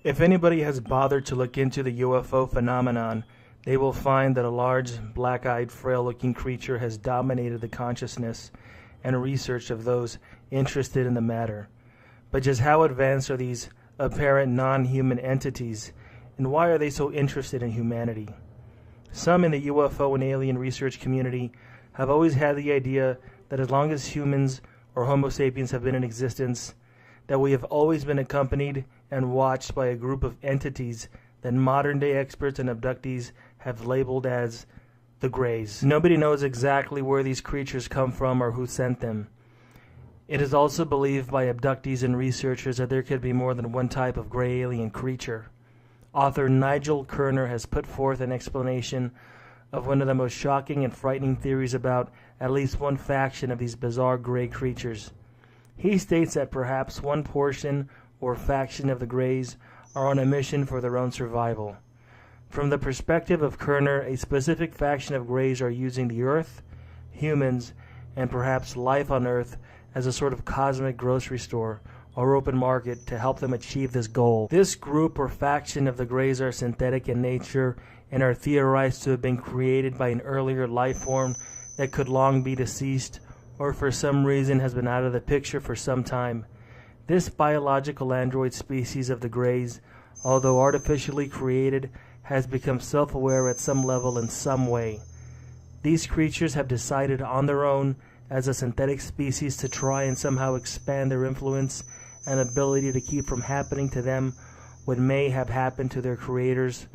If anybody has bothered to look into the UFO phenomenon, they will find that a large, black-eyed, frail-looking creature has dominated the consciousness and research of those interested in the matter. But just how advanced are these apparent non-human entities, and why are they so interested in humanity? Some in the UFO and alien research community have always had the idea that as long as humans or Homo sapiens have been in existence, that we have always been accompanied and watched by a group of entities that modern-day experts and abductees have labeled as the Greys. Nobody knows exactly where these creatures come from or who sent them. It is also believed by abductees and researchers that there could be more than one type of gray alien creature. Author Nigel Kerner has put forth an explanation of one of the most shocking and frightening theories about at least one faction of these bizarre gray creatures. He states that perhaps one portion or faction of the Greys are on a mission for their own survival. From the perspective of Kerner, a specific faction of Greys are using the Earth, humans, and perhaps life on Earth as a sort of cosmic grocery store or open market to help them achieve this goal. This group or faction of the Greys are synthetic in nature and are theorized to have been created by an earlier life form that could long be deceased or for some reason has been out of the picture for some time. This biological android species of the Greys, although artificially created, has become self-aware at some level in some way. These creatures have decided on their own as a synthetic species to try and somehow expand their influence and ability to keep from happening to them what may have happened to their creators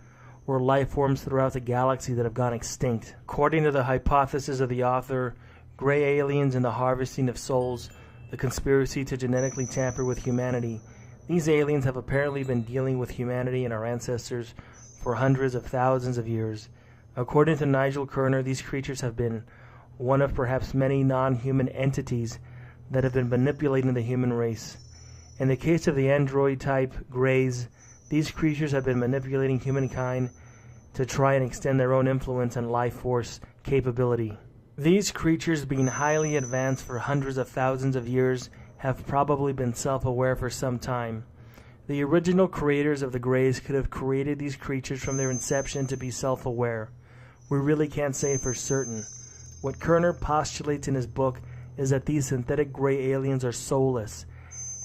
or life forms throughout the galaxy that have gone extinct. According to the hypothesis of the author, gray aliens and the harvesting of souls, the conspiracy to genetically tamper with humanity, these aliens have apparently been dealing with humanity and our ancestors for hundreds of thousands of years. According to Nigel Kerner, these creatures have been one of perhaps many non-human entities that have been manipulating the human race. In the case of the android-type Greys, these creatures have been manipulating humankind to try and extend their own influence and life force capability. These creatures, being highly advanced for hundreds of thousands of years, have probably been self-aware for some time. The original creators of the Greys could have created these creatures from their inception to be self-aware. We really can't say for certain. What Kerner postulates in his book is that these synthetic gray aliens are soulless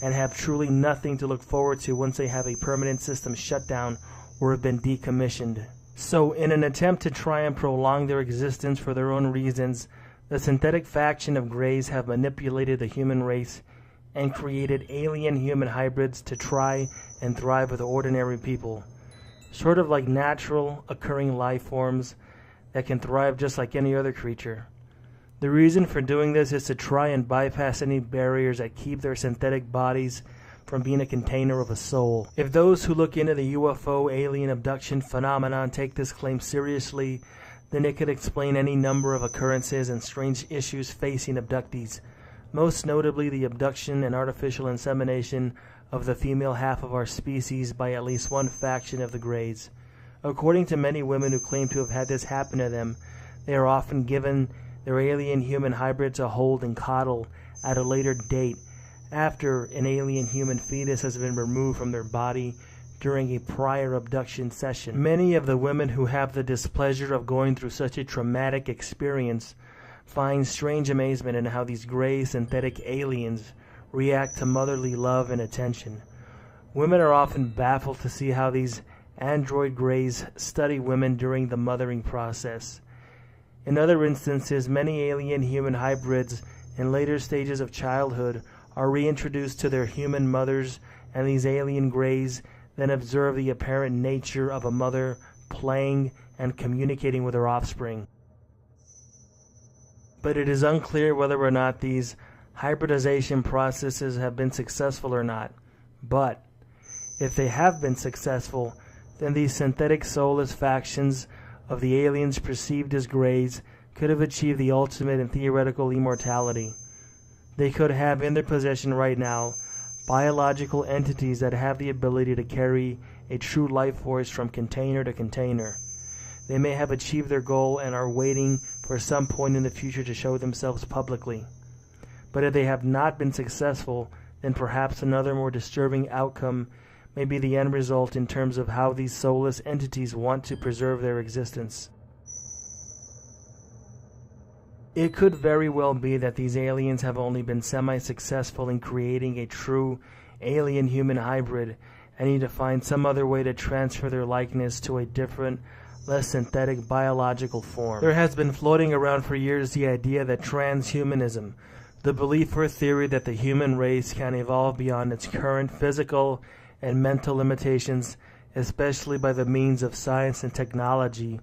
and have truly nothing to look forward to once they have a permanent system shut down or have been decommissioned. So, in an attempt to try and prolong their existence for their own reasons, the synthetic faction of Greys have manipulated the human race and created alien-human hybrids to try and thrive with ordinary people, sort of like natural occurring life forms that can thrive just like any other creature. The reason for doing this is to try and bypass any barriers that keep their synthetic bodies from being a container of a soul. If those who look into the UFO alien abduction phenomenon take this claim seriously, then it could explain any number of occurrences and strange issues facing abductees, most notably the abduction and artificial insemination of the female half of our species by at least one faction of the Greys. According to many women who claim to have had this happen to them, they are often given their alien-human hybrids a hold and coddle at a later date after an alien-human fetus has been removed from their body during a prior abduction session. Many of the women who have the displeasure of going through such a traumatic experience find strange amazement in how these gray synthetic aliens react to motherly love and attention. Women are often baffled to see how these android Greys study women during the mothering process. In other instances, many alien-human hybrids in later stages of childhood are reintroduced to their human mothers, and these alien Greys then observe the apparent nature of a mother playing and communicating with her offspring. But it is unclear whether or not these hybridization processes have been successful or not. But if they have been successful, then these synthetic soulless factions of the aliens perceived as Greys could have achieved the ultimate and theoretical immortality. They could have in their possession right now biological entities that have the ability to carry a true life force from container to container. They may have achieved their goal and are waiting for some point in the future to show themselves publicly. But if they have not been successful, then perhaps another more disturbing outcome may be the end result in terms of how these soulless entities want to preserve their existence. It could very well be that these aliens have only been semi-successful in creating a true alien-human hybrid and need to find some other way to transfer their likeness to a different, less synthetic biological form. There has been floating around for years the idea that transhumanism, the belief or theory that the human race can evolve beyond its current physical and mental limitations, especially by the means of science and technology,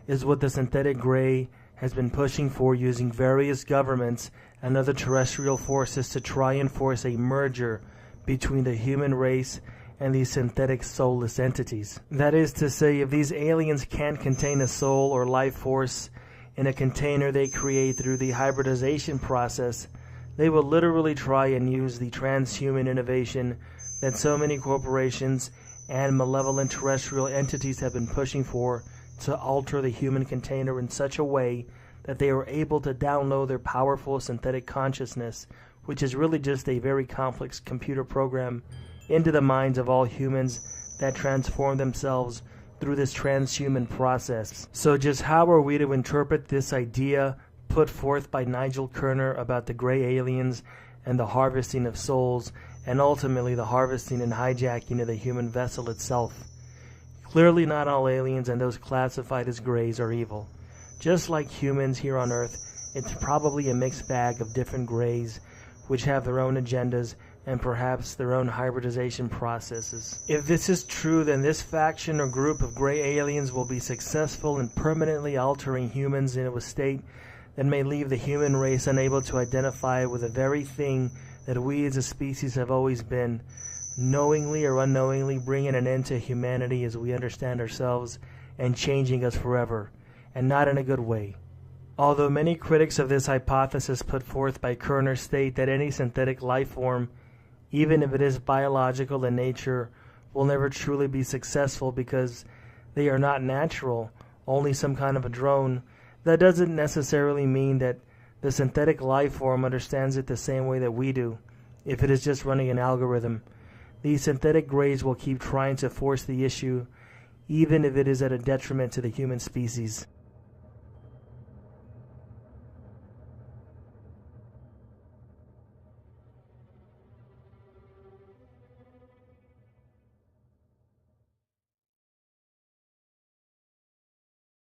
is what the synthetic gray has been pushing for, using various governments and other terrestrial forces to try and force a merger between the human race and these synthetic soulless entities. That is to say, if these aliens can't contain a soul or life force in a container they create through the hybridization process, they will literally try and use the transhuman innovation that so many corporations and malevolent terrestrial entities have been pushing for, to alter the human container in such a way that they are able to download their powerful synthetic consciousness, which is really just a very complex computer program, into the minds of all humans that transform themselves through this transhuman process. So just how are we to interpret this idea put forth by Nigel Kerner about the gray aliens and the harvesting of souls, and ultimately the harvesting and hijacking of the human vessel itself? Clearly not all aliens and those classified as grays are evil. Just like humans here on Earth, it's probably a mixed bag of different grays which have their own agendas and perhaps their own hybridization processes. If this is true, then this faction or group of gray aliens will be successful in permanently altering humans into a state that may leave the human race unable to identify with the very thing that we as a species have always been, knowingly or unknowingly bringing an end to humanity as we understand ourselves and changing us forever, and not in a good way. Although many critics of this hypothesis put forth by Kerner state that any synthetic life form, even if it is biological in nature, will never truly be successful because they are not natural, only some kind of a drone, that doesn't necessarily mean that the synthetic life form understands it the same way that we do, if it is just running an algorithm. These synthetic grays will keep trying to force the issue, even if it is at a detriment to the human species.